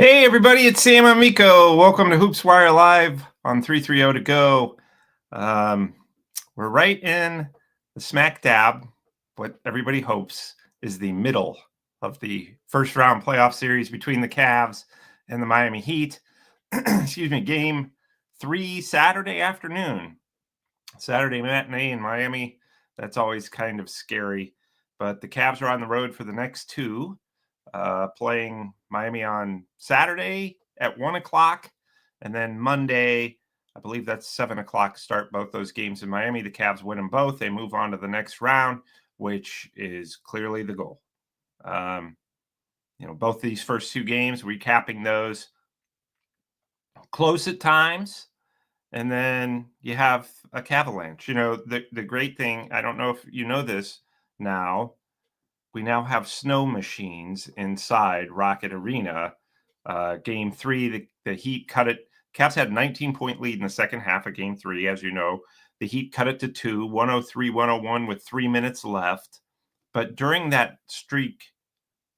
Hey everybody, it's Sam Amico. Welcome to Hoops Wire Live on 330 to go. We're right in the smack dab, what everybody hopes is the middle of the first round playoff series between the Cavs and the Miami Heat. Excuse me, game 3 Saturday afternoon. Saturday matinee in Miami. That's always kind of scary. But the Cavs are on the road for the next two, playing Miami on Saturday at 1 o'clock. And then Monday, I believe that's 7 o'clock start both those games in Miami. The Cavs win them both. They move on to the next round, which is clearly the goal. Both these first two games, recapping those, close at times. And then you have a Cavalanche. The great thing, I don't know if you know this now, we now have snow machines inside Rocket Arena. Game 3, the Heat cut it. Cavs had a 19-point lead in the second half of Game 3, as you know. The Heat cut it to 2, 103-101 with 3 minutes left. But during that streak,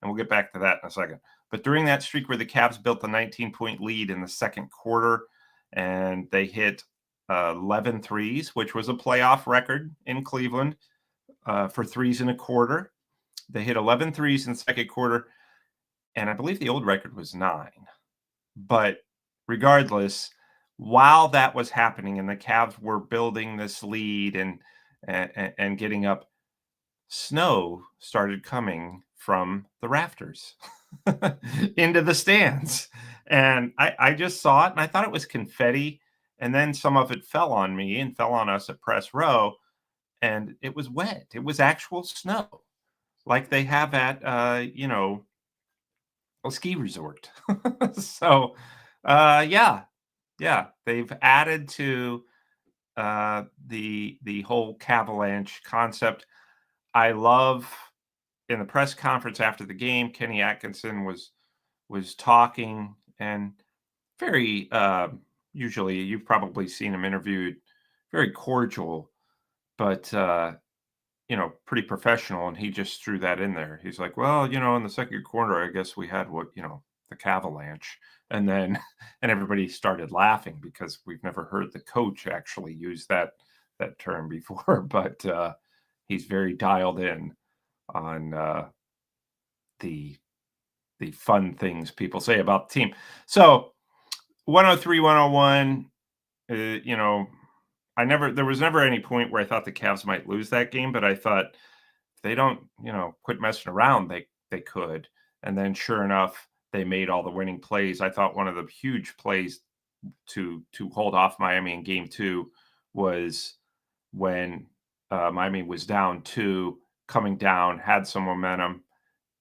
and we'll get back to that in a second, but during that streak where the Cavs built the 19-point lead in the second quarter, and they hit 11 threes, which was a playoff record in Cleveland for threes in a quarter. They hit 11 threes in the second quarter, and I believe the old record was 9. But regardless, while that was happening and the Cavs were building this lead and getting up, snow started coming from the rafters into the stands. And I just saw it, and I thought it was confetti. And then some of it fell on me and fell on us at press row, and it was wet. It was actual snow, like they have at, a ski resort. So, yeah, they've added to the whole Cavalanche concept. I love, in the press conference after the game, Kenny Atkinson was talking, and very, usually you've probably seen him interviewed, very cordial, but pretty professional, and he just threw that in there. He's like, well, in the second quarter, I guess we had the Cavalanche. And then and everybody started laughing because we've never heard the coach actually use that term before. But he's very dialed in on the fun things people say about the team. So 103-101, there was never any point where I thought the Cavs might lose that game, but I thought if they don't, quit messing around, they could. And then sure enough, they made all the winning plays. I thought one of the huge plays to hold off Miami in game 2 was when Miami was down 2, coming down, had some momentum,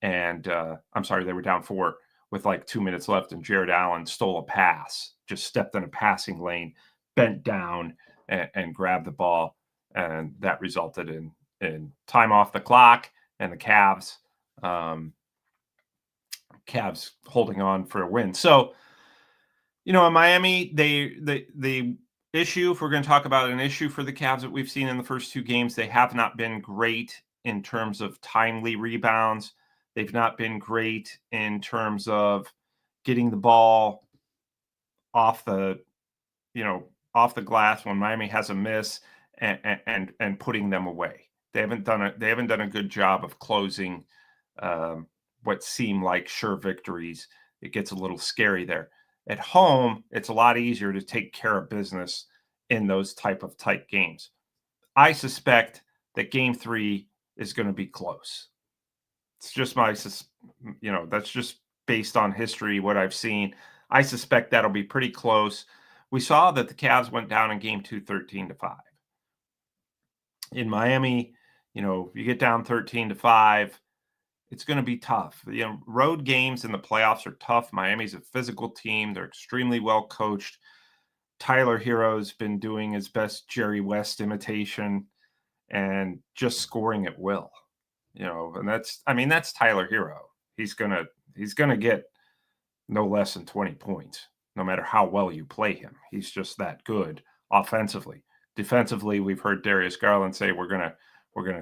and they were down 4 with like 2 minutes left, and Jared Allen stole a pass, just stepped in a passing lane, bent down, and grabbed the ball, and that resulted in time off the clock, and the Cavs holding on for a win. So, in Miami, the issue, if we're going to talk about an issue for the Cavs that we've seen in the first 2 games, they have not been great in terms of timely rebounds. They've not been great in terms of getting the ball off the glass when Miami has a miss and putting them away. They haven't done a good job of closing what seem like sure victories. It gets a little scary there. At home, it's a lot easier to take care of business in those type of tight games. I suspect that game 3 is going to be close. It's just that's just based on history, what I've seen. I suspect that'll be pretty close. We saw that the Cavs went down in game 2, 13-5. In Miami, you get down 13-5, it's going to be tough. Road games in the playoffs are tough. Miami's a physical team. They're extremely well coached. Tyler Hero's been doing his best Jerry West imitation and just scoring at will. And that's Tyler Hero. He's gonna get no less than 20 points, no matter how well you play him. He's just that good offensively. Defensively, we've heard Darius Garland say we're gonna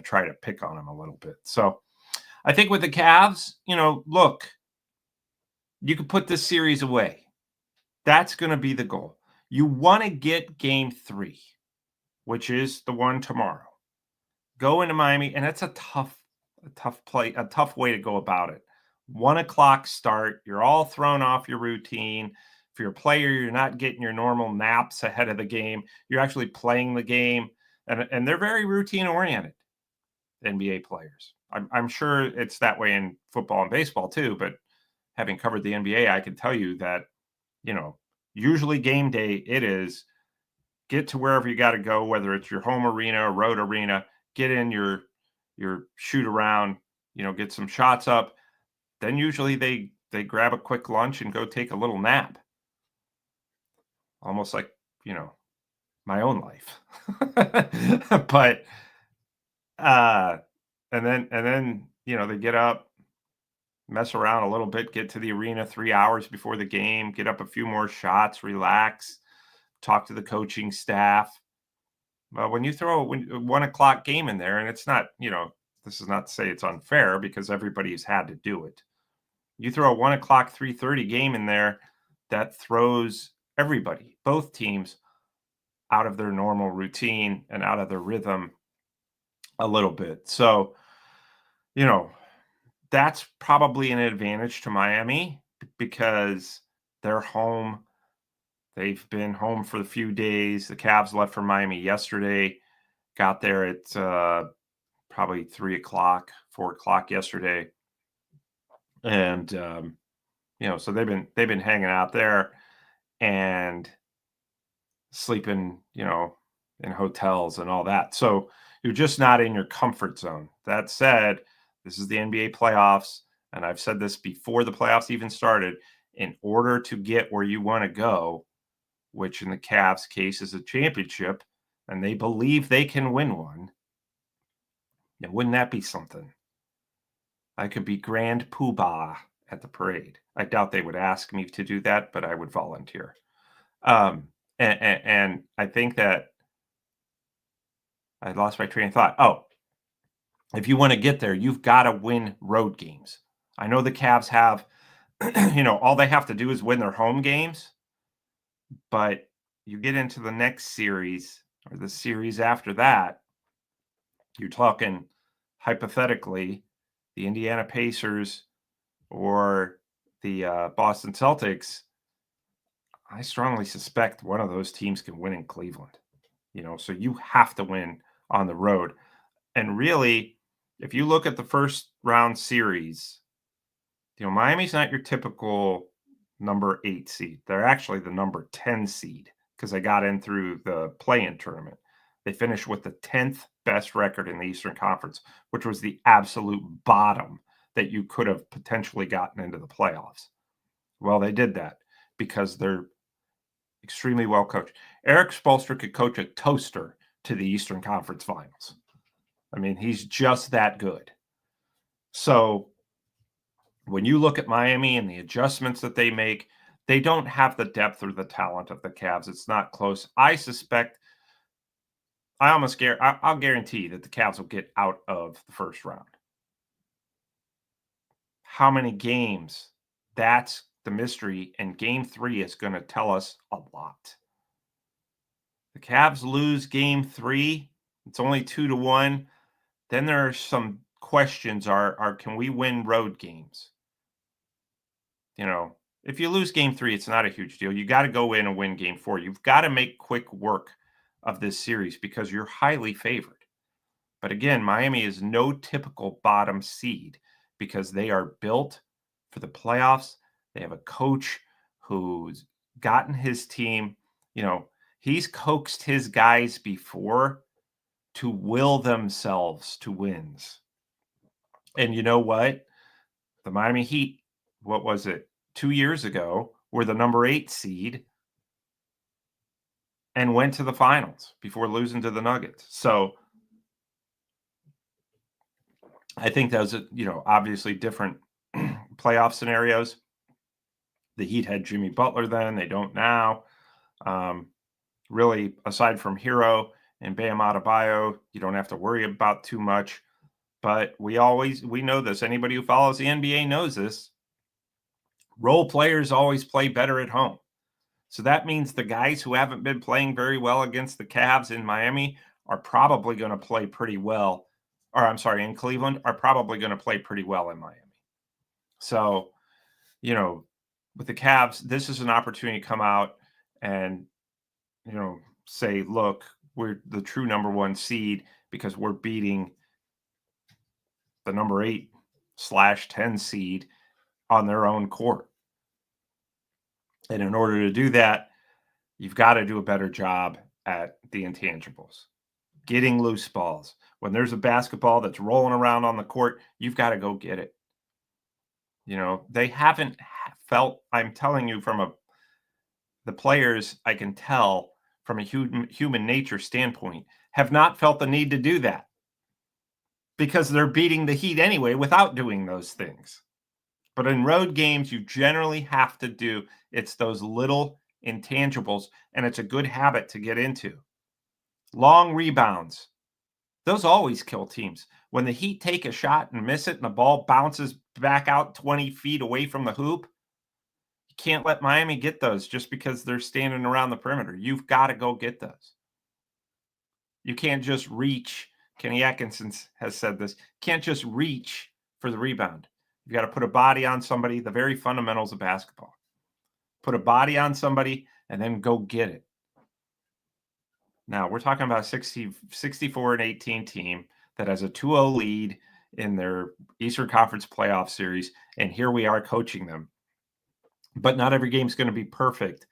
try to pick on him a little bit. So I think with the Cavs, look, you could put this series away. That's going to be the goal. You want to get game 3, which is the one tomorrow. Go into Miami, and that's a tough way to go about it. 1:00 start. You're all thrown off your routine. If you're a player, you're not getting your normal naps ahead of the game. You're actually playing the game, and they're very routine oriented. NBA players. I'm sure it's that way in football and baseball too. But having covered the NBA, I can tell you that usually game day it is get to wherever you got to go, whether it's your home arena or road arena. Get in your shoot around, get some shots up. Then usually they grab a quick lunch and go take a little nap. Almost like, my own life. But and then they get up, mess around a little bit, get to the arena 3 hours before the game, get up a few more shots, relax, talk to the coaching staff. Well, when you throw a 1:00 game in there, and it's not, this is not to say it's unfair because everybody's had to do it. You throw a 1:00, 3:30 game in there, that throws everybody, both teams, out of their normal routine and out of their rhythm a little bit. So, that's probably an advantage to Miami because they're home. They've been home for a few days. The Cavs left for Miami yesterday, got there at probably 3:00, 4:00 yesterday. And, so they've been hanging out there and sleeping, in hotels and all that. So you're just not in your comfort zone. That said, this is the NBA playoffs. And I've said this before the playoffs even started. In order to get where you want to go, which in the Cavs case is a championship, and they believe they can win one, wouldn't that be something? I could be Grand Poobah at the parade. I doubt they would ask me to do that, but I would volunteer. And I think that I lost my train of thought. Oh, if you want to get there, you've got to win road games. I know the Cavs have, all they have to do is win their home games, but you get into the next series or the series after that, you're talking hypothetically the Indiana Pacers or the Boston Celtics. I strongly suspect one of those teams can win in Cleveland, so you have to win on the road. And really, if you look at the first round series, Miami's not your typical number 8 seed. They're actually the number 10 seed because they got in through the play-in tournament. They finished with the 10th best record in the Eastern Conference, which was the absolute bottom that you could have potentially gotten into the playoffs. Well, they did that because they're extremely well coached. Eric Spoelstra could coach a toaster to the Eastern Conference Finals. I mean, he's just that good. So when you look at Miami and the adjustments that they make, they don't have the depth or the talent of the Cavs. It's not close. I'll guarantee that the Cavs will get out of the first round. How many games? That's the mystery, and game 3 is going to tell us a lot. The Cavs lose game 3. It's only 2-1. Then there are some questions are can we win road games? If you lose game 3, it's not a huge deal. You got to go in and win game 4. You've got to make quick work of this series because you're highly favored. But again, Miami is no typical bottom seed because they are built for the playoffs. They have a coach who's gotten his team, he's coaxed his guys before to will themselves to wins. And you know what? The Miami Heat, what was it, 2 years ago, were the number 8 seed and went to the finals before losing to the Nuggets. So I think those are, obviously different playoff scenarios. The Heat had Jimmy Butler then. They don't now. Really, aside from Hero and Bam Adebayo, you don't have to worry about too much. But we know this. Anybody who follows the NBA knows this. Role players always play better at home. So that means the guys who haven't been playing very well against the Cavs in Miami are probably going to play pretty well, or I'm sorry, in Cleveland, are probably going to play pretty well in Miami. So, with the Cavs, this is an opportunity to come out and, say, look, we're the true number 1 seed because we're beating the number 8/10 seed on their own court. And in order to do that, you've got to do a better job at the intangibles, getting loose balls. When there's a basketball that's rolling around on the court, you've got to go get it. They haven't felt, I'm telling you the players, I can tell from a human nature standpoint, have not felt the need to do that because they're beating the Heat anyway without doing those things. But in road games, you generally have to do, it's those little intangibles, and it's a good habit to get into. Long rebounds. Those always kill teams. When the Heat take a shot and miss it and the ball bounces back out 20 feet away from the hoop, you can't let Miami get those just because they're standing around the perimeter. You've got to go get those. You can't just reach. Kenny Atkinson has said this. Can't just reach for the rebound. You've got to put a body on somebody, the very fundamentals of basketball. Put a body on somebody and then go get it. Now, we're talking about a 64-18 team that has a 2-0 lead in their Eastern Conference playoff series, and here we are coaching them. But not every game is going to be perfect,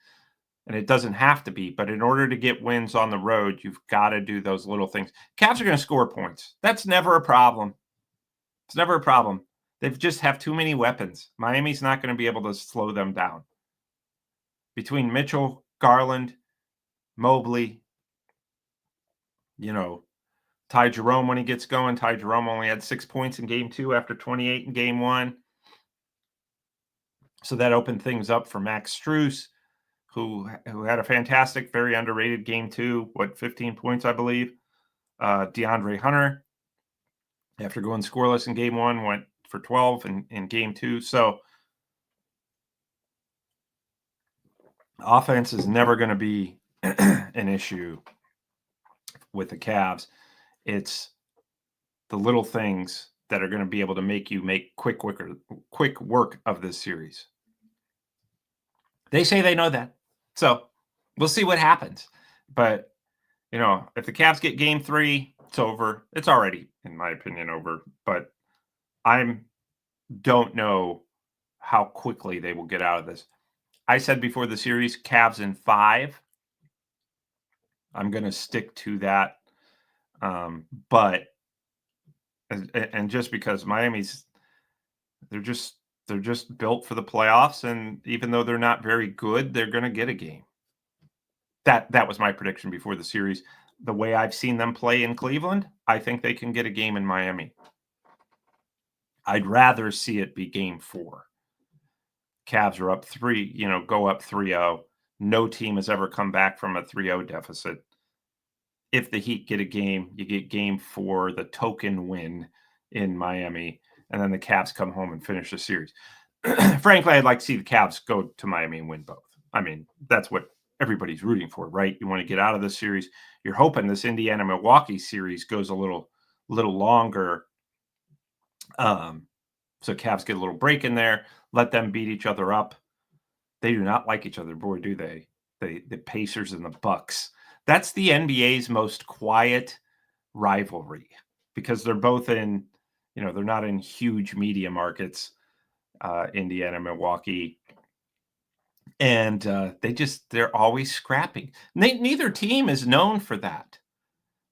and it doesn't have to be. But in order to get wins on the road, you've got to do those little things. Cavs are going to score points. That's never a problem. It's never a problem. They just have too many weapons. Miami's not going to be able to slow them down. Between Mitchell, Garland, Mobley, Ty Jerome when he gets going. Ty Jerome only had 6 points in game 2 after 28 in game 1. So that opened things up for Max Strus, who had a fantastic, very underrated game 2, 15 points, I believe. DeAndre Hunter, after going scoreless in game 1, went for 12 in game 2. So offense is never going to be an issue with the Cavs. It's the little things that are going to be able to make you make quick work of this series. They say they know that. So we'll see what happens. But, if the Cavs get game 3, it's over. It's already, in my opinion, over. But I don't know how quickly they will get out of this. I said before the series, Cavs in 5. I'm going to stick to that. But just because Miami's, they're just built for the playoffs, and even though they're not very good, they're going to get a game. That was my prediction before the series. The way I've seen them play in Cleveland, I think they can get a game in Miami. I'd rather see it be game 4. Cavs are up 3, go up 3-0. No team has ever come back from a 3-0 deficit. If the Heat get a game, you get game 4, the token win in Miami, and then the Cavs come home and finish the series. Frankly, I'd like to see the Cavs go to Miami and win both. I mean, that's what everybody's rooting for, right? You want to get out of this series. You're hoping this Indiana-Milwaukee series goes a little longer. So Cavs get a little break in there, let them beat each other up. They do not like each other, boy, do they? The Pacers and the Bucks. That's the NBA's most quiet rivalry because they're both in, they're not in huge media markets, Indiana, Milwaukee. And they're always scrapping. Neither team is known for that.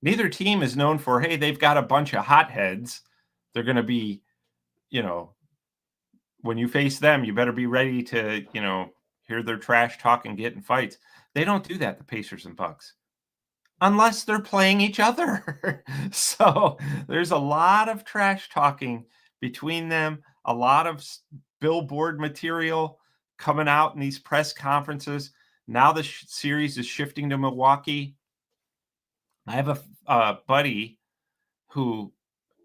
Neither team is known for, hey, they've got a bunch of hotheads. They're going to be, when you face them, you better be ready to, hear their trash talk and get in fights. They don't do that, the Pacers and Bucks, unless they're playing each other. So there's a lot of trash talking between them, a lot of billboard material coming out in these press conferences. Now the series is shifting to Milwaukee. I have a buddy who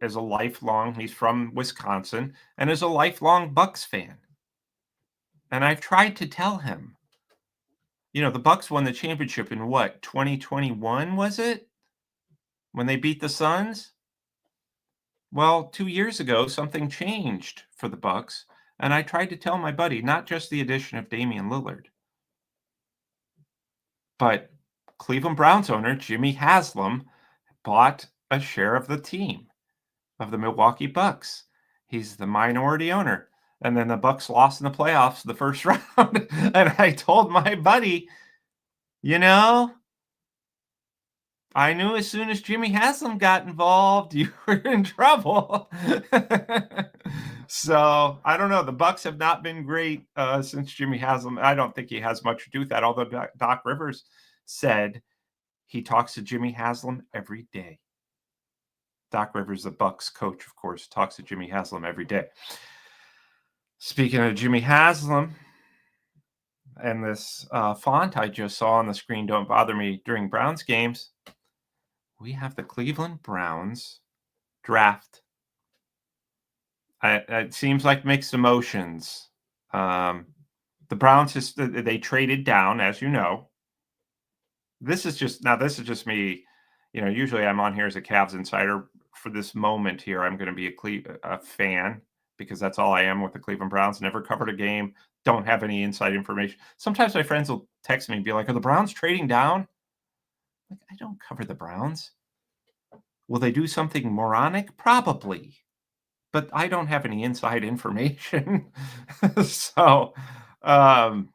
is he's from Wisconsin and is a lifelong Bucks fan. And I've tried to tell him, the Bucks won the championship in what, 2021 was it? When they beat the Suns? Well, 2 years ago, something changed for the Bucks, and I tried to tell my buddy, not just the addition of Damian Lillard, but Cleveland Browns owner Jimmy Haslam bought a share of the team, of the Milwaukee Bucks. He's the minority owner. And then the Bucks lost in the playoffs the first round. And I told my buddy, you know, I knew as soon as Jimmy Haslam got involved, you were in trouble. So I don't know. The Bucks have not been great since Jimmy Haslam. I don't think he has much to do with that. Although Doc Rivers said he talks to Jimmy Haslam every day. Doc Rivers, the Bucks coach, of course, talks to Jimmy Haslam every day. Speaking of Jimmy Haslam, and this font I just saw on the screen, don't bother me, during Browns games, we have the Cleveland Browns draft. It seems like mixed emotions. The Browns, they traded down, as you know. This is just me. Usually I'm on here as a Cavs insider. For this moment here, I'm going to be a fan, because that's all I am with the Cleveland Browns. Never covered a game. Don't have any inside information. Sometimes my friends will text me and be like, "Are the Browns trading down?" Like, I don't cover the Browns. Will they do something moronic? Probably. But I don't have any inside information. So then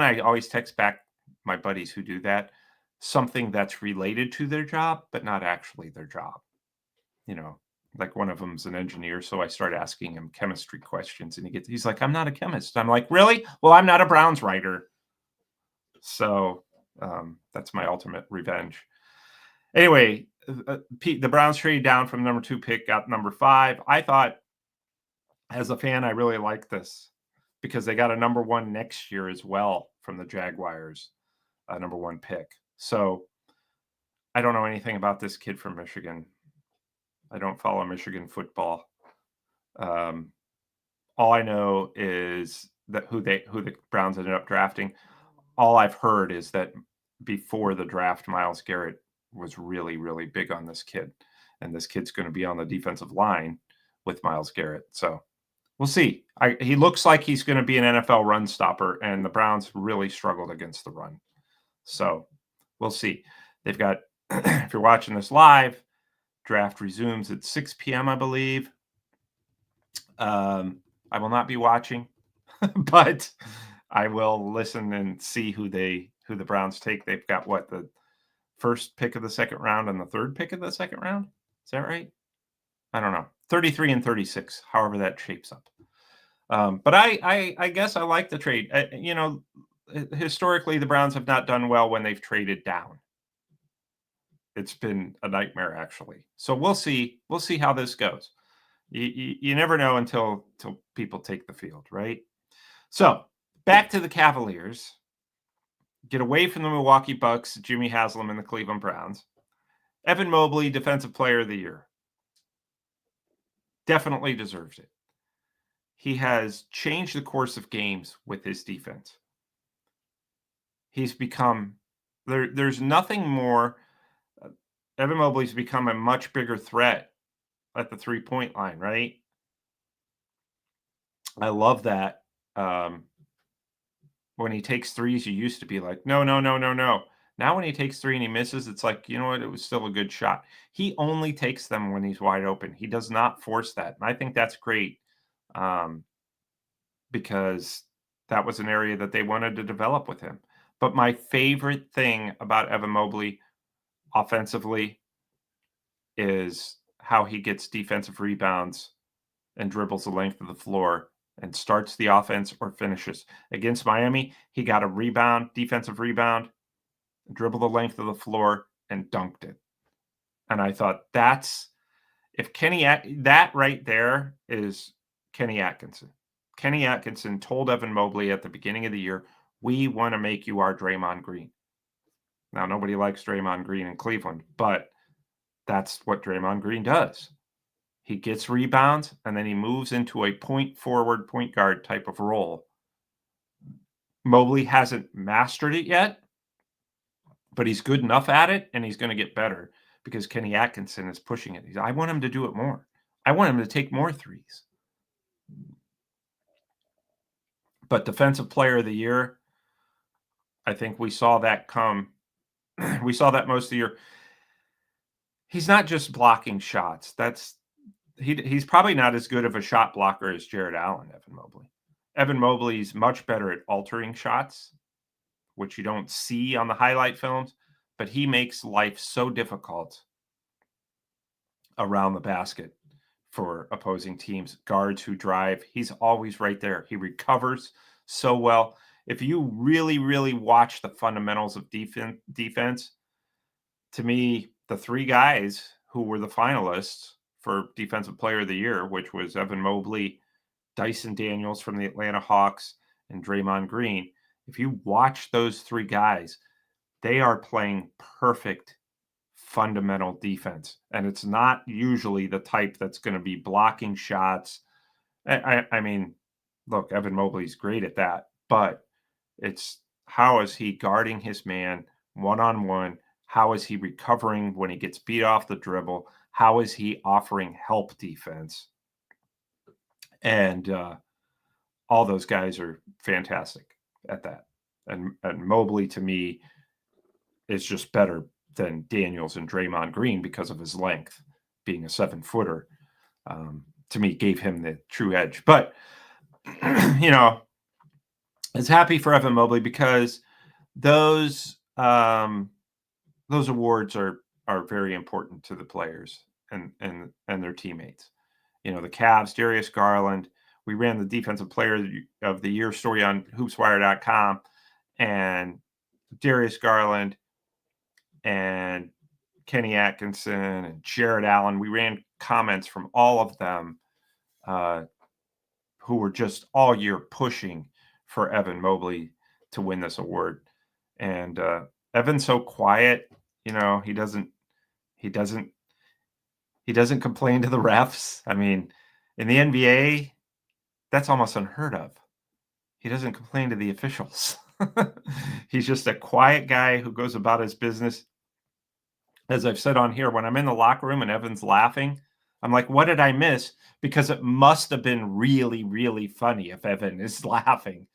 I always text back my buddies who do that something that's related to their job, but not actually their job. Like one of them's an engineer, so I start asking him chemistry questions, and he's like, "I'm not a chemist." I'm like, "Really? Well, I'm not a Browns writer." So that's my ultimate revenge. Anyway, the Browns traded down from number 2 pick, got number 5. I thought, as a fan, I really like this because they got a number 1 next year as well from the Jaguars, a number 1 pick. So I don't know anything about this kid from Michigan. I don't follow Michigan football. All I know is that who the Browns ended up drafting. All I've heard is that before the draft, Myles Garrett was really, really big on this kid. And this kid's going to be on the defensive line with Myles Garrett. So we'll see. He looks like he's going to be an NFL run stopper, and the Browns really struggled against the run. So we'll see. They've got, if you're watching this live, draft resumes at 6 p.m., I believe. I will not be watching, but I will listen and see who the Browns take. They've got the first pick of the second round and the third pick of the second round. Is that right? I don't know. 33 and 36, however that shapes up. But I guess I like the trade. Historically, the Browns have not done well when they've traded down. It's been a nightmare, actually. So we'll see. We'll see how this goes. You never know until people take the field, right? So back to the Cavaliers. Get away from the Milwaukee Bucks, Jimmy Haslam, and the Cleveland Browns. Evan Mobley, Defensive Player of the Year. Definitely deserves it. He has changed the course of games with his defense. He's become, there's nothing more. Evan Mobley's become a much bigger threat at the 3-point line, right? I love that. When he takes threes, you used to be like, no. Now when he takes 3 and he misses, it's like, you know what? It was still a good shot. He only takes them when he's wide open. He does not force that. And I think that's great because that was an area that they wanted to develop with him. But my favorite thing about Evan Mobley offensively is how he gets defensive rebounds and dribbles the length of the floor and starts the offense or finishes. Against Miami, he got a rebound, defensive rebound, dribbled the length of the floor, and dunked it. And I thought that right there is Kenny Atkinson. Kenny Atkinson told Evan Mobley at the beginning of the year, "We want to make you our Draymond Green." Now, nobody likes Draymond Green in Cleveland, but that's what Draymond Green does. He gets rebounds, and then he moves into a point forward, point guard type of role. Mobley hasn't mastered it yet, but he's good enough at it, and he's going to get better because Kenny Atkinson is pushing it. I want him to do it more. I want him to take more threes. But Defensive Player of the Year, I think we saw that come. We saw that most of the year. He's not just blocking shots. He's probably not as good of a shot blocker as Jared Allen, Evan Mobley. Evan Mobley's much better at altering shots, which you don't see on the highlight films, but he makes life so difficult around the basket for opposing teams. Guards who drive, he's always right there. He recovers so well. If you really, really watch the fundamentals of defense, to me, the three guys who were the finalists for Defensive Player of the Year, which was Evan Mobley, Dyson Daniels from the Atlanta Hawks, and Draymond Green, if you watch those three guys, they are playing perfect fundamental defense. And it's not usually the type that's going to be blocking shots. I mean, look, Evan Mobley's great at that, but it's how is he guarding his man one-on-one? How is he recovering when he gets beat off the dribble? How is he offering help defense? And all those guys are fantastic at that. And Mobley, to me, is just better than Daniels and Draymond Green because of his length, being a 7-footer. To me, gave him the true edge. But, you know, it's happy for Evan Mobley because those awards are very important to the players and their teammates. You know, the Cavs, Darius Garland. We ran the Defensive Player of the Year story on hoopswire.com, and Darius Garland and Kenny Atkinson and Jared Allen. We ran comments from all of them who were just all year pushing for Evan Mobley to win this award. And Evan's so quiet, you know, he doesn't complain to the refs. I mean, in the NBA, that's almost unheard of. He doesn't complain to the officials. He's just a quiet guy who goes about his business. As I've said on here, when I'm in the locker room and Evan's laughing, I'm like, what did I miss? Because it must have been really, really funny if Evan is laughing.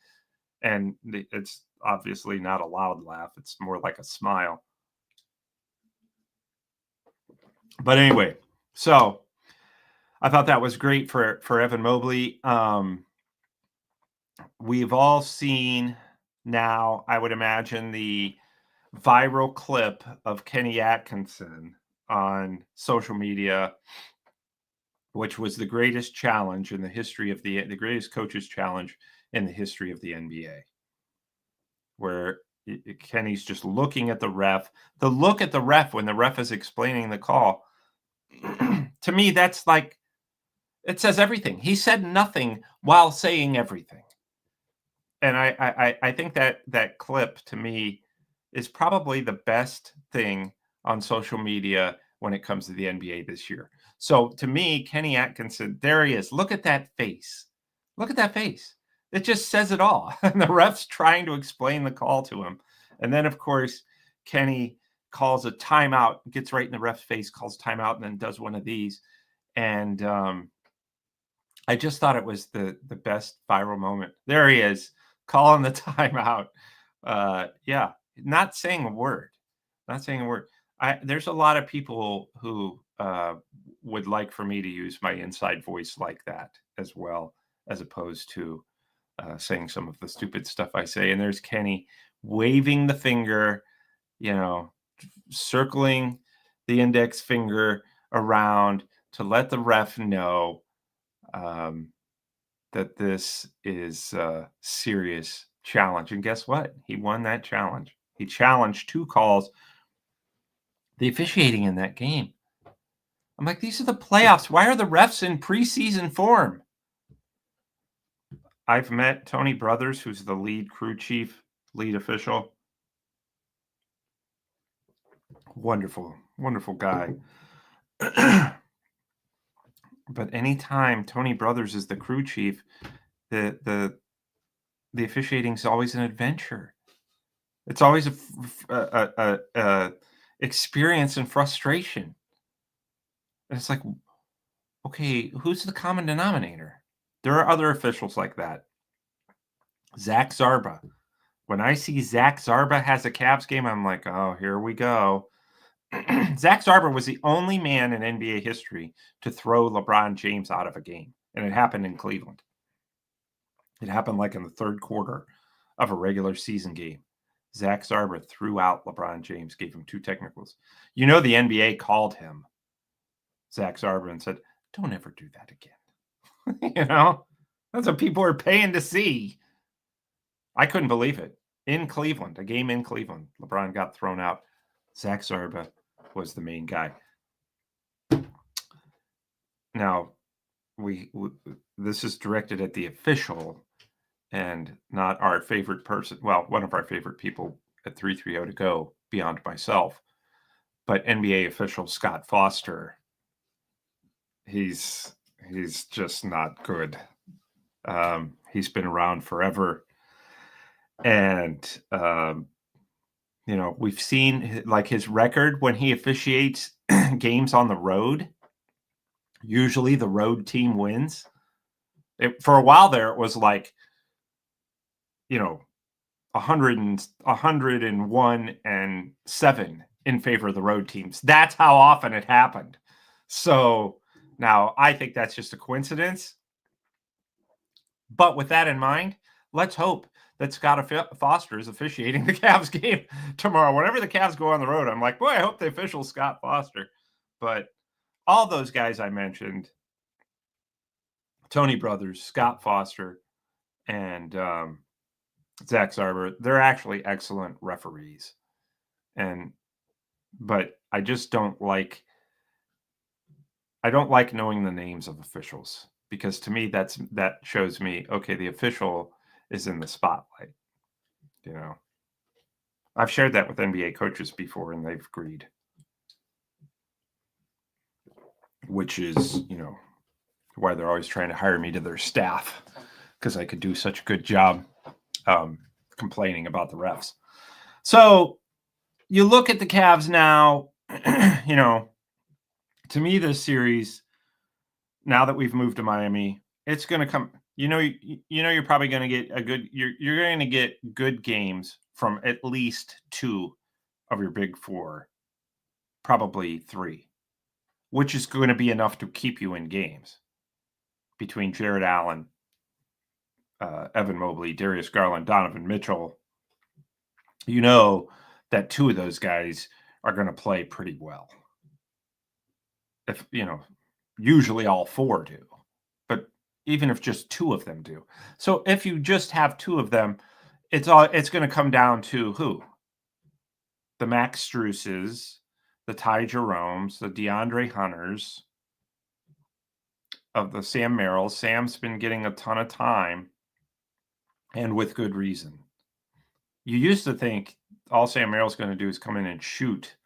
And it's obviously not a loud laugh. It's more like a smile. But anyway, so I thought that was great for Evan Mobley. We've all seen now, I would imagine, the viral clip of Kenny Atkinson on social media, which was the greatest challenge in the history of the greatest coaches challenge in the history of the NBA, where Kenny's just looking at the ref. The look at the ref when the ref is explaining the call, to me, that's like, it says everything. He said nothing while saying everything. And I think that clip, to me, is probably the best thing on social media when it comes to the NBA this year. So to me, Kenny Atkinson, there he is. Look at that face. Look at that face. It just says it all. And the ref's trying to explain the call to him. And then, of course, Kenny calls a timeout, gets right in the ref's face, calls timeout, and then does one of these. And I just thought it was the best viral moment. There he is, calling the timeout. Yeah, not saying a word. Not saying a word. There's a lot of people who would like for me to use my inside voice like that as well, as opposed to saying some of the stupid stuff I say. And there's Kenny waving the finger, you know, circling the index finger around to let the ref know that this is a serious challenge. And guess what? He won that challenge. He challenged 2 calls. The officiating in that game. I'm like, these are the playoffs. Why are the refs in preseason form? I've met Tony Brothers, who's the lead crew chief, lead official. Wonderful, wonderful guy. But anytime Tony Brothers is the crew chief, the officiating is always an adventure. It's always a experience and frustration. And it's like, okay, who's the common denominator? There are other officials like that. Zach Zarba. When I see Zach Zarba has a Cavs game, I'm like, oh, here we go. Zach Zarba was the only man in NBA history to throw LeBron James out of a game, and it happened in Cleveland. It happened like in the third quarter of a regular season game. Zach Zarba threw out LeBron James, gave him 2 technicals. The NBA called him, Zach Zarba, and said, don't ever do that again. That's what people are paying to see. I couldn't believe it. In Cleveland, a game in Cleveland, LeBron got thrown out. Zach Zarba was the main guy. Now, this is directed at the official and not our favorite person. Well, one of our favorite people at 330 to go beyond myself, but NBA official Scott Foster. He's just not good. He's been around forever. And, we've seen like his record when he officiates games on the road. Usually the road team wins. For a while there, it was like, 101 and 7 in favor of the road teams. That's how often it happened. So now I think that's just a coincidence. But with that in mind, let's hope that Scott Foster is officiating the Cavs game tomorrow. Whenever the Cavs go on the road, I'm like, boy, I hope the official Scott Foster. But all those guys I mentioned, Tony Brothers, Scott Foster, and Zach Zarber, they're actually excellent referees. But I just don't like knowing the names of officials, because to me that shows me, okay, the official is in the spotlight. I've shared that with NBA coaches before and they've agreed, which is, why they're always trying to hire me to their staff, because I could do such a good job complaining about the refs. So you look at the Cavs now, to me, this series, now that we've moved to Miami, it's going to come, you're probably going to get you're going to get good games from at least 2 of your big 4, probably 3, which is going to be enough to keep you in games between Jared Allen, Evan Mobley, Darius Garland, Donovan Mitchell. That 2 of those guys are going to play pretty well. If, usually all 4 do, but even if just 2 of them do. So if you just have 2 of them, it's going to come down to who? The Max Struces, the Ty Jeromes, the DeAndre Hunters, of the Sam Merrills. Sam's been getting a ton of time, and with good reason. You used to think all Sam Merrill's going to do is come in and shoot.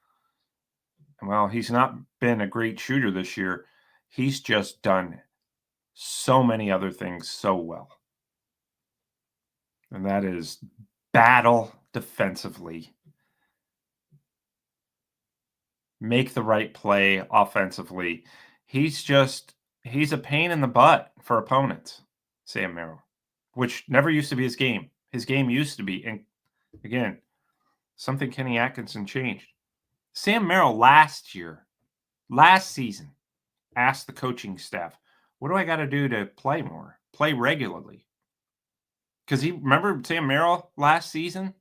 Well, he's not been a great shooter this year. He's just done so many other things so well. And that is battle defensively, make the right play offensively. He's a pain in the butt for opponents, Sam Merrill, which never used to be his game. His game used to be, and again, something Kenny Atkinson changed. Sam Merrill last season, asked the coaching staff, what do I got to do to play more, play regularly? Because remember Sam Merrill last season?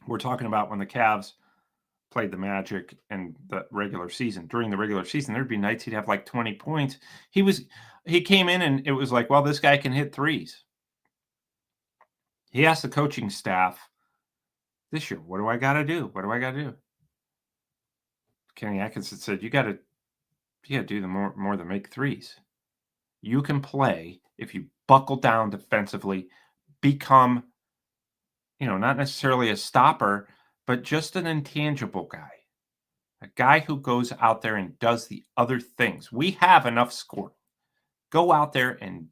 We're talking about when the Cavs played the Magic in the regular season. During the regular season, there'd be nights he'd have like 20 points. He came in and it was like, well, this guy can hit threes. He asked the coaching staff this year, what do I got to do? What do I got to do? Kenny Atkinson said, you got to do the more than make threes. You can play if you buckle down defensively, become, not necessarily a stopper, but just an intangible guy, A guy who goes out there and does the other things. We have enough scoring. Go out there and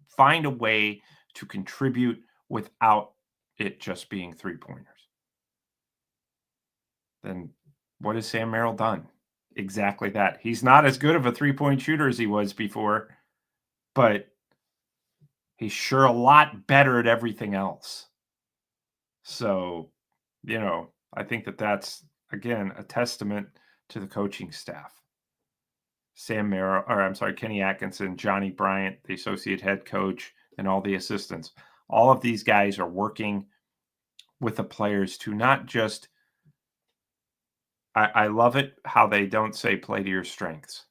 find a way to contribute without it just being three-pointers. Then what has Sam Merrill done? Exactly that. He's not as good of a three-point shooter as he was before, but he's sure a lot better at everything else. So, I think that that's, again, a testament to the coaching staff. Kenny Atkinson, Johnny Bryant, the associate head coach, and all the assistants. All of these guys are working with the players to not just, I love it how they don't say play to your strengths.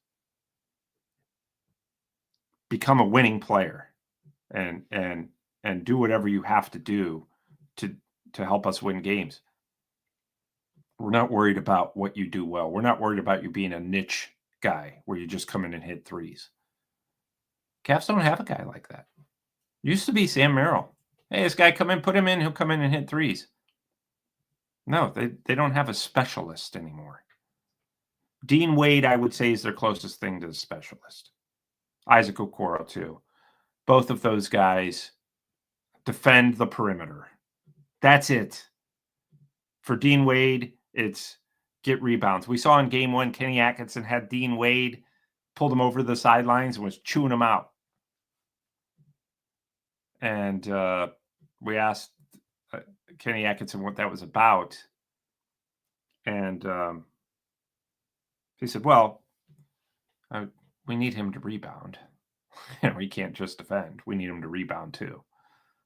Become a winning player and do whatever you have to do to help us win games. We're not worried about what you do well. We're not worried about you being a niche guy where you just come in and hit threes. Cavs don't have a guy like that. Used to be Sam Merrill. Hey, this guy come in, put him in, he'll come in and hit threes. No, they don't have a specialist anymore. Dean Wade, I would say, is their closest thing to the specialist. Isaac Okoro, too. Both of those guys defend the perimeter. That's it. For Dean Wade, it's get rebounds. We saw in game 1, Kenny Atkinson had Dean Wade, pulled him over the sidelines and was chewing him out. And we asked Kenny Atkinson what that was about. And he said, well, we need him to rebound. He can't just defend. We need him to rebound too.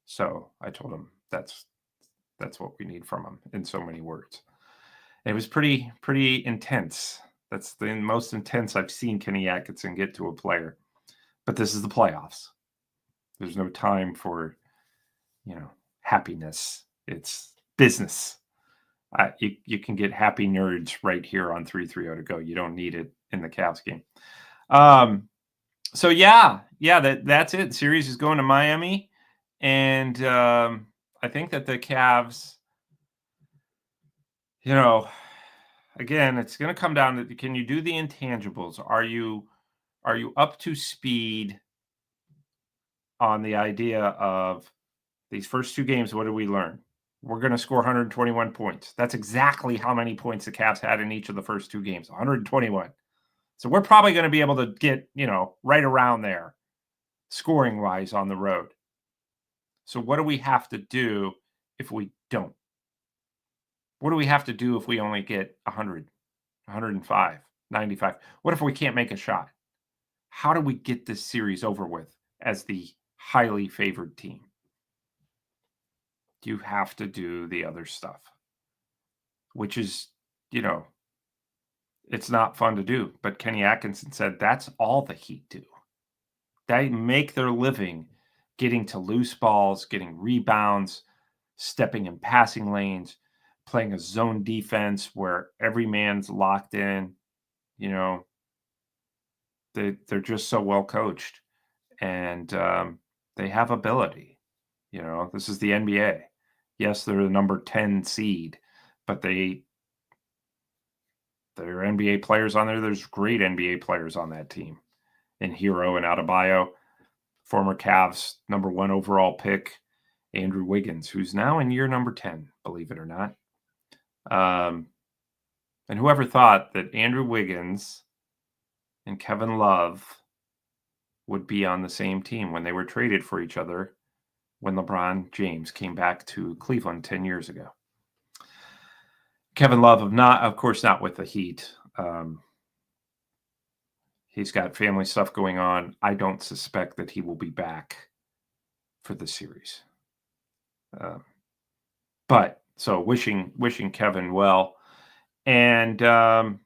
So I told him that's what we need from him in so many words. And it was pretty intense. That's the most intense I've seen Kenny Atkinson get to a player. But this is the playoffs. There's no time for, happiness. It's business. You can get happy nerds right here on 330 to go. You don't need it in the Cavs game. So that's it. Series is going to Miami, and I think that the Cavs, again, it's going to come down to, can you do the intangibles? Are you up to speed on the idea of these first two games? What did we learn? We're going to score 121 points. That's exactly how many points the Cavs had in each of the first two games, 121. So we're probably going to be able to get, right around there scoring-wise on the road. So what do we have to do if we don't? What do we have to do if we only get 100, 105, 95? What if we can't make a shot? How do we get this series over with as the highly favored team? You have to do the other stuff, which is, it's not fun to do. But Kenny Atkinson said that's all the Heat do. They make their living getting to loose balls, getting rebounds, stepping in passing lanes, playing a zone defense where every man's locked in. They're just so well coached, and they have ability. This is the NBA. Yes, they're the number 10 seed, but there are NBA players on there. There's great NBA players on that team. In Hero and Adebayo, former Cavs number 1 overall pick, Andrew Wiggins, who's now in year number 10, believe it or not. And whoever thought that Andrew Wiggins and Kevin Love would be on the same team when they were traded for each other when LeBron James came back to Cleveland 10 years ago. Kevin Love, of course, not with the Heat. He's got family stuff going on. I don't suspect that he will be back for the series. But so wishing Kevin well. And Andrew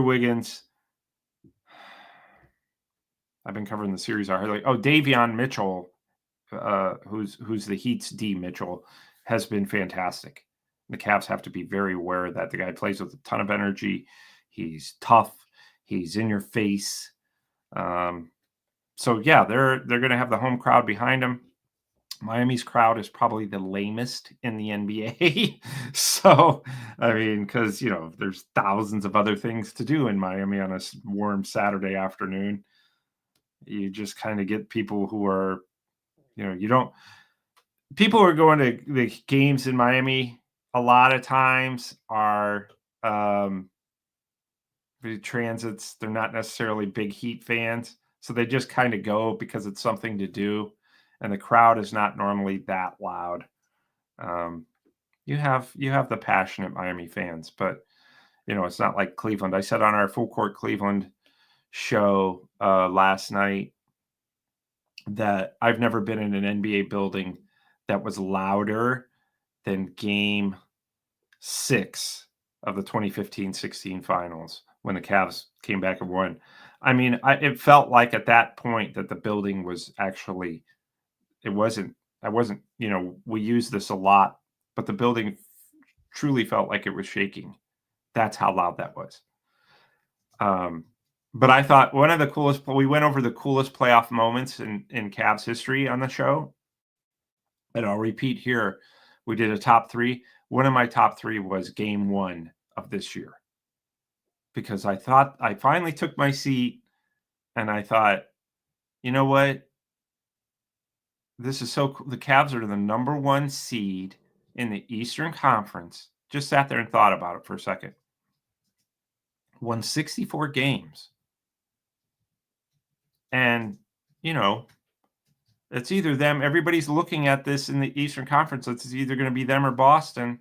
Wiggins, I've been covering the series already. Oh, Davion Mitchell, who's the Heat's D. Mitchell, has been fantastic. The Cavs have to be very aware of that. The guy plays with a ton of energy. He's tough. He's in your face. They're going to have the home crowd behind him. Miami's crowd is probably the lamest in the NBA. So, I mean, because, there's thousands of other things to do in Miami on a warm Saturday afternoon. You just kind of get people who are, people who are going to the games in Miami a lot of times are the transits. They're not necessarily big Heat fans. So they just kind of go because it's something to do. And the crowd is not normally that loud. You have the passionate Miami fans, but it's not like Cleveland. I said on our Full Court Cleveland show last night that I've never been in an NBA building that was louder than Game 6 of the 2015-16 finals when the Cavs came back and won. I mean, it felt like at that point that the building was actually, I wasn't, we use this a lot, but the building truly felt like it was shaking. That's how loud that was. But I thought one of the coolest, we went over the coolest playoff moments in Cavs history on the show. And I'll repeat here, we did a top 3. One of my top 3 was Game 1 of this year. Because I thought, I finally took my seat and I thought, you know what? This is so cool. The Cavs are the number 1 seed in the Eastern Conference. Just sat there and thought about it for a second. Won 64 games. And, it's either them. Everybody's looking at this in the Eastern Conference. It's either going to be them or Boston.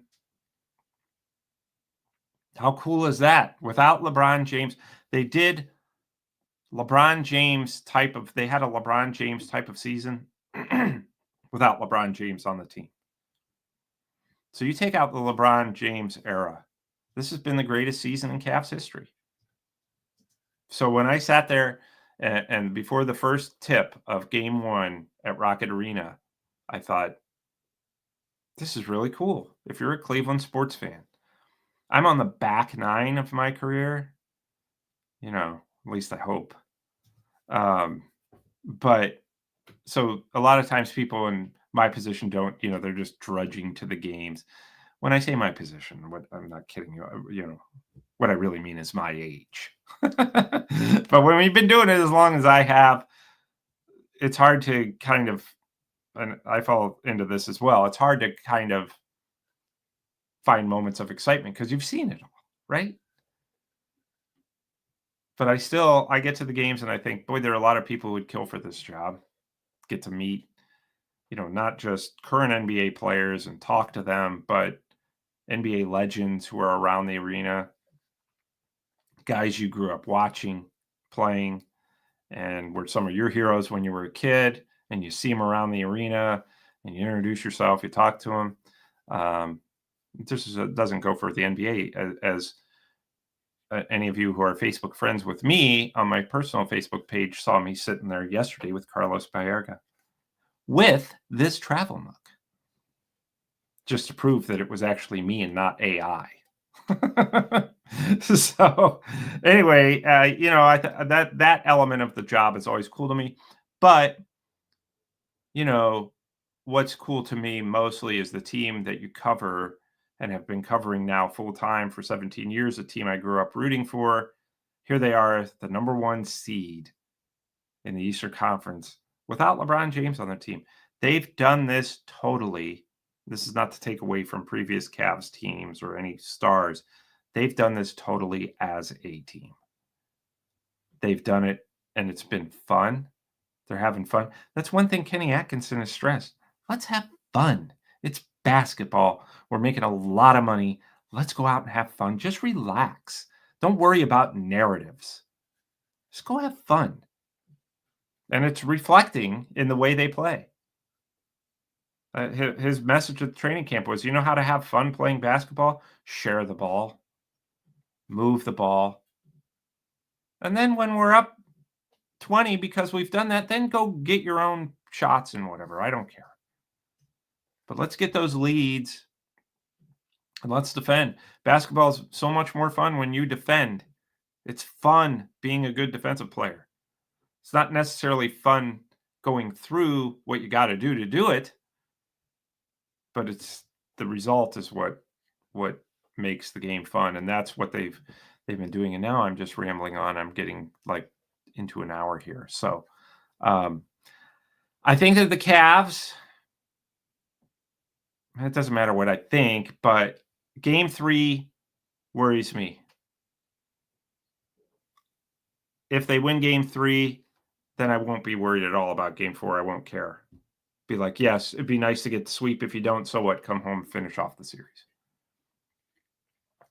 How cool is that? Without LeBron James, they had a LeBron James type of season without LeBron James on the team. So you take out the LeBron James era. This has been the greatest season in Cavs history. So when I sat there and before the first tip of Game 1 at Rocket Arena, I thought, this is really cool. If you're a Cleveland sports fan, I'm on the back 9 of my career, at least I hope. But so a lot of times people in my position don't, they're just drudging to the games. When I say my position, I'm not kidding you, what I really mean is my age. But when we've been doing it as long as I have, it's hard to kind of, and I fall into this as well, it's hard to kind of find moments of excitement because you've seen it all, right? But I get to the games and I think, boy, there are a lot of people who would kill for this job. Get to meet, not just current NBA players and talk to them, but NBA legends who are around the arena, guys you grew up watching, playing, and were some of your heroes when you were a kid, and you see them around the arena, and you introduce yourself, you talk to them. This doesn't go for the NBA as any of you who are Facebook friends with me on my personal Facebook page saw me sitting there yesterday with Carlos Baerga with this travel mug, just to prove that it was actually me and not AI. So anyway, that element of the job is always cool to me. But, what's cool to me mostly is the team that you cover and have been covering now full time for 17 years, a team I grew up rooting for. Here they are, the number 1 seed in the Eastern Conference without LeBron James on their team. They've done this totally. This is not to take away from previous Cavs teams or any stars. They've done this totally as a team. They've done it, and it's been fun. They're having fun. That's one thing Kenny Atkinson has stressed. Let's have fun. It's basketball. We're making a lot of money. Let's go out and have fun. Just relax. Don't worry about narratives. Just go have fun. And it's reflecting in the way they play. His message at the training camp was, how to have fun playing basketball? Share the ball. Move the ball. And then when we're up 20 because we've done that, then go get your own shots and whatever. I don't care. But let's get those leads and let's defend. Basketball is so much more fun when you defend. It's fun being a good defensive player. It's not necessarily fun going through what you got to do it, but it's the result is what makes the game fun, and that's what they've been doing. And now I'm just rambling on. I'm getting like into an hour here, so I think that the Cavs. It doesn't matter what I think, but Game 3 worries me. If they win Game 3, then I won't be worried at all about Game 4. I won't care. Be like, yes, it'd be nice to get the sweep. If you don't, so what? Come home and finish off the series.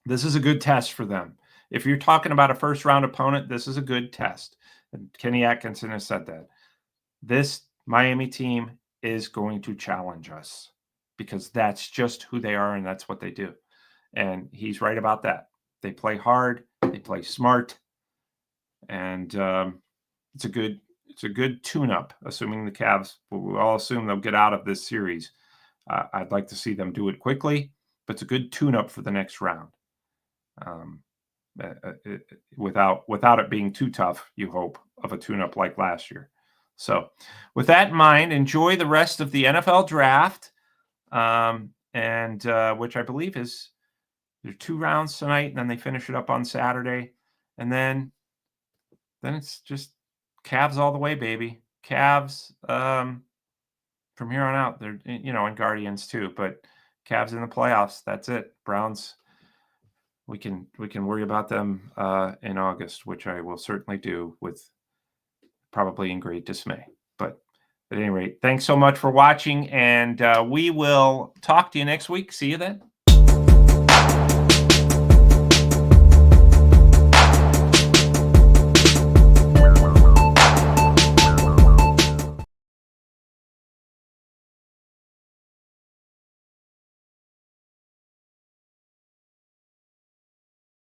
This is a good test for them. If you're talking about a first-round opponent, this is a good test. And Kenny Atkinson has said that. This Miami team is going to challenge us because that's just who they are and that's what they do. And he's right about that. They play hard, they play smart, and it's a good tune-up, assuming the Cavs, we all assume they'll get out of this series. I'd like to see them do it quickly, but it's a good tune-up for the next round. Without it being too tough, you hope, of a tune-up like last year. So with that in mind, enjoy the rest of the NFL draft, and which I believe is there are 2 rounds tonight, and then they finish it up on Saturday. And then it's just Cavs all the way, baby. Cavs from here on out. They're, and Guardians too, but Cavs in the playoffs. That's it. Browns, we can worry about them in August, which I will certainly do, with probably in great dismay. But at any rate, thanks so much for watching, and we will talk to you next week. See you then.